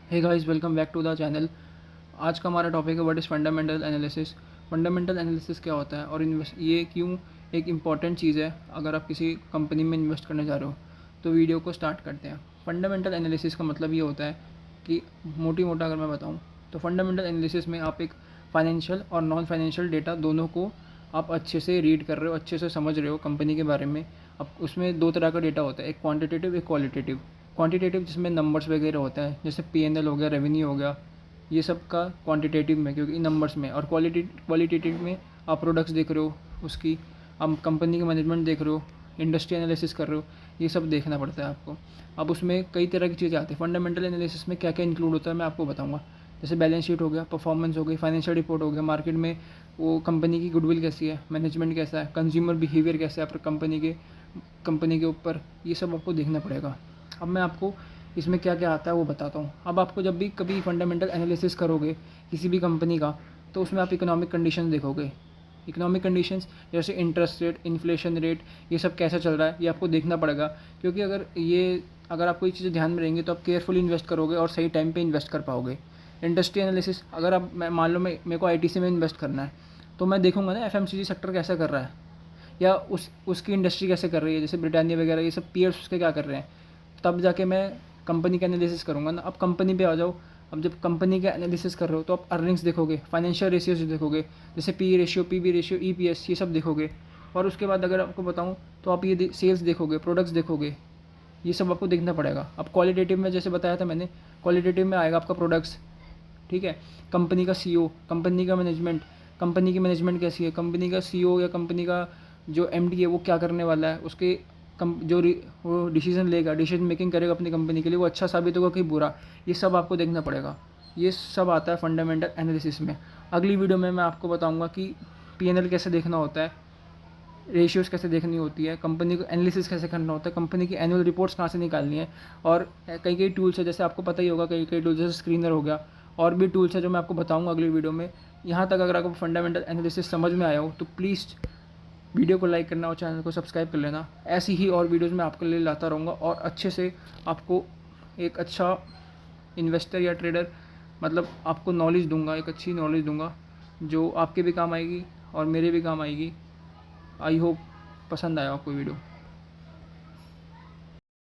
Hey guys, welcome back to the channel. आज का हमारा टॉपिक है what is fundamental analysis. Fundamental analysis क्या होता है और ये क्यों एक इम्पॉर्टेंट चीज़ है अगर आप किसी कंपनी में इन्वेस्ट करने जा रहे हो। तो वीडियो को स्टार्ट करते हैं। फंडामेंटल एनालिसिस का मतलब ये होता है कि मोटी मोटा अगर मैं बताऊँ तो फंडामेंटल एनालिसिस में आप एक फाइनेंशियल और नॉन फाइनेंशियल डेटा दोनों को आप अच्छे से रीड कर रहे हो, अच्छे से समझ रहे हो कंपनी के बारे में। अब उसमें दो तरह का डेटा होता है, एक क्वांटिटेटिव, एक क्वालिटेटिव। क्वांटिटेटिव जिसमें नंबर्स वगैरह होता है, जैसे पीएनएल हो गया, रेवेन्यू हो गया, ये सब का क्वांटिटेटिव में, क्योंकि नंबर्स में। और क्वालिटेटिव में आप प्रोडक्ट्स देख रहे हो, उसकी आप कंपनी के मैनेजमेंट देख रहे हो, इंडस्ट्री एनालिसिस कर रहे हो, ये सब देखना पड़ता है आपको। अब उसमें कई तरह की चीज़ें आती हैं। फंडामेंटल एनालिसिस में क्या क्या इंक्लूड होता है मैं आपको बताऊँगा। जैसे बैलेंस शीट हो गया, परफॉर्मेंस हो गई, फाइनेंशियल रिपोर्ट हो गया, मार्केट में वो कंपनी की गुडविल कैसी है, मैनेजमेंट कैसा है, कंज्यूमर बिहेवियर कैसा है आपकी कंपनी के ऊपर, ये सब आपको देखना पड़ेगा। अब मैं आपको इसमें क्या क्या आता है वो बताता हूँ। अब आपको जब भी कभी फंडामेंटल एनालिसिस करोगे किसी भी कंपनी का, तो उसमें आप इकोनॉमिक कंडीशन देखोगे। इकोनॉमिक कंडीशंस जैसे इंटरेस्ट रेट, इन्फ्लेशन रेट, ये सब कैसा चल रहा है, ये आपको देखना पड़ेगा। क्योंकि अगर आपको ये चीज़ें ध्यान में रहेंगी तो आप केयरफुली इन्वेस्ट करोगे और सही टाइम पे इन्वेस्ट कर पाओगे। इंडस्ट्री एनालिसिस, अगर आप मान लो मेरे को आईटीसी में इन्वेस्ट करना है, तो मैं देखूंगा ना एफएमसीजी सेक्टर कैसा कर रहा है, या उसकी इंडस्ट्री कैसे कर रही है, जैसे ब्रिटानिया वगैरह, ये सब पीयर्स उसके क्या कर रहे हैं, तब जाके मैं कंपनी का एनालिसिस करूँगा ना। अब कंपनी पे आ जाओ। अब जब कंपनी का एनालिसिस कर रहे हो तो आप अर्निंग्स देखोगे, फाइनेंशियल रेशियोज देखोगे, जैसे P ratio, PB ratio, EPS, ये सब देखोगे। और उसके बाद अगर आपको बताऊँ तो आप ये सेल्स देखोगे, प्रोडक्ट्स देखोगे, ये सब आपको देखना पड़ेगा। अब क्वालिटेटिव में जैसे बताया था मैंने, क्वालिटेटिव में आएगा आपका प्रोडक्ट्स, ठीक है, कंपनी का सीईओ, कंपनी का मैनेजमेंट, कंपनी की मैनेजमेंट कैसी है, कंपनी का सीईओ या कंपनी का जो एमडी है वो क्या करने वाला है, उसके वो डिसीजन लेगा, डिसीजन मेकिंग करेगा अपनी कंपनी के लिए, वो अच्छा साबित होगा कि बुरा, ये सब आपको देखना पड़ेगा। ये सब आता है फंडामेंटल एनालिसिस में। अगली वीडियो में मैं आपको बताऊंगा कि पीएनएल कैसे देखना होता है, रेशियोज़ कैसे देखनी होती है, कंपनी को एनालिसिस कैसे करना होता है, कंपनी की एनुअल रिपोर्ट्स कहाँ से निकालनी है। और कई कई टूल्स है, जैसे आपको पता ही होगा, कई कई टूल्स जैसे स्क्रीनर हो गया, और भी टूल्स है जो मैं आपको बताऊंगा अगली वीडियो में। यहाँ तक अगर आपको फंडामेंटल एनालिसिस समझ में आया हो तो प्लीज़ वीडियो को लाइक करना और चैनल को सब्सक्राइब कर लेना। ऐसी ही और वीडियोज़ मैं आपके लिए लाता रहूँगा और अच्छे से आपको एक अच्छा इन्वेस्टर या ट्रेडर, मतलब आपको नॉलेज दूंगा, एक अच्छी नॉलेज दूंगा जो आपके भी काम आएगी और मेरे भी काम आएगी। आई होप पसंद आया आपको वीडियो।